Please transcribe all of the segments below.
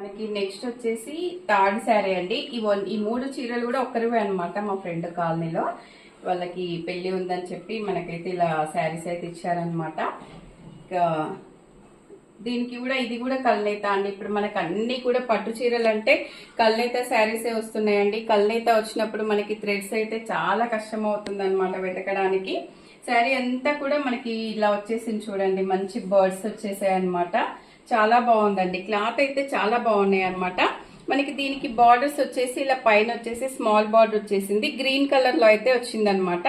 మనకి నెక్స్ట్ వచ్చేసి థర్డ్ శారీ అండి. ఈ మూడు చీరలు కూడా ఒక్కరివే అనమాట. మా ఫ్రెండ్ కాలనీలో వాళ్ళకి పెళ్లి ఉందని చెప్పి మనకైతే ఇలా శారీస్ అయితే ఇచ్చారనమాట. ఇంకా దీనికి కూడా ఇది కూడా కల్నేత అండి. ఇప్పుడు మనకు అన్ని కూడా పట్టు చీరలు అంటే కల్నేత శారీసే వస్తున్నాయండి. కల్నేత వచ్చినప్పుడు మనకి థ్రెడ్స్ అయితే చాలా కష్టం అవుతుంది అనమాట వెతకడానికి. శారీ అంతా కూడా మనకి ఇలా వచ్చేసింది చూడండి. మంచి బర్డ్స్ వచ్చేసాయి అనమాట. చాలా బాగుందండి. క్లాత్ అయితే చాలా బాగున్నాయి అనమాట. మనకి దీనికి బార్డర్స్ వచ్చేసి ఇలా పైన వచ్చేసి స్మాల్ బార్డర్ వచ్చేసింది. గ్రీన్ కలర్ లో అయితే వచ్చింది అనమాట.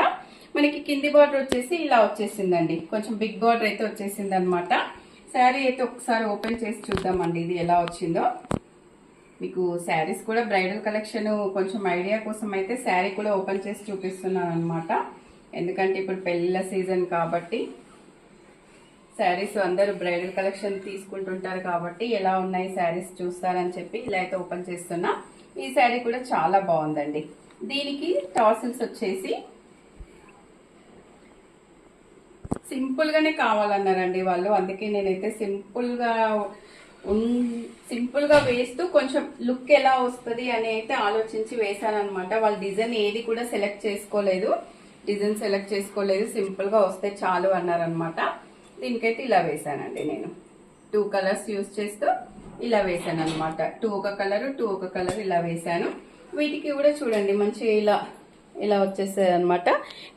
మనకి కింది బార్డర్ వచ్చేసి ఇలా వచ్చేసిందండి. కొంచెం బిగ్ బార్డర్ అయితే వచ్చేసింది అనమాట. శారీ అయితే ఒకసారి ఓపెన్ చేసి చూద్దామండి ఇది ఎలా వచ్చిందో. మీకు శారీస్ కూడా బ్రైడల్ కలెక్షన్ కొంచెం ఐడియా కోసం అయితే శారీ కూడా ఓపెన్ చేసి చూపిస్తున్నాను అనమాట. ఎందుకంటే ఇప్పుడు పెళ్ళిళ్ళ సీజన్ కాబట్టి శారీస్ అందరూ బ్రైడల్ కలెక్షన్ తీసుకుంటుంటారు కాబట్టి ఎలా ఉన్నాయి శారీస్ చూస్తారని చెప్పి ఇలా అయితే ఓపెన్ చేస్తున్నా. ఈ శారీ కూడా చాలా బాగుందండి. దీనికి టాసిల్స్ వచ్చేసి సింపుల్ గానే కావాలన్నారండి వాళ్ళు. అందుకే నేనైతే సింపుల్ గా వేస్తూ కొంచెం లుక్ ఎలా వస్తుంది అని అయితే ఆలోచించి వేసాను అనమాట. వాళ్ళు డిజైన్ ఏది కూడా సెలెక్ట్ చేసుకోలేదు. సింపుల్ గా వస్తే చాలు అన్నారనమాట. దీనికైతే ఇలా వేసానండి. నేను 2 కలర్స్ యూజ్ చేస్తూ ఇలా వేసాను అనమాట. 2 ఒక కలర్ ఇలా వేసాను. వీటికి కూడా చూడండి మంచి ఇలా వచ్చేసాయి అనమాట.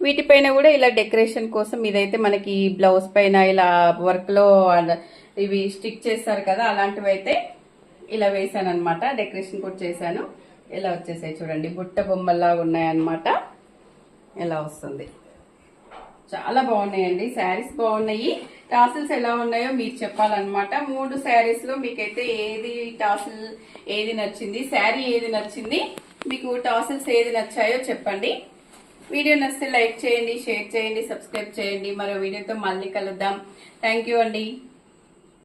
వీటిపైన కూడా ఇలా డెకరేషన్ కోసం ఇదైతే మనకి బ్లౌజ్ పైన ఇలా వర్క్ లో ఇవి స్టిక్ చేస్తారు కదా, అలాంటివి అయితే ఇలా వేసాను అనమాట. డెకరేషన్ కూడా చేశాను. ఇలా వచ్చేసాయి చూడండి. బుట్ట బొమ్మల్లాగా ఉన్నాయన్నమాట. ఇలా వస్తుంది. చాలా బాగున్నాయండి. శారీస్ బాగున్నాయి. టాసిల్స్ ఎలా ఉన్నాయో మీరు చెప్పాలన్నమాట. 3 శారీస్ లో మీకైతే ఏది టాసిల్ ఏది నచ్చింది, శారీ ఏది నచ్చింది, మీకు టాసిల్స్ ఏది నచ్చాయో చెప్పండి. వీడియో నచ్చితే లైక్ చేయండి, షేర్ చేయండి, సబ్స్క్రైబ్ చేయండి. మరో వీడియోతో మళ్ళీ కలుద్దాం. థ్యాంక్ యూ అండి.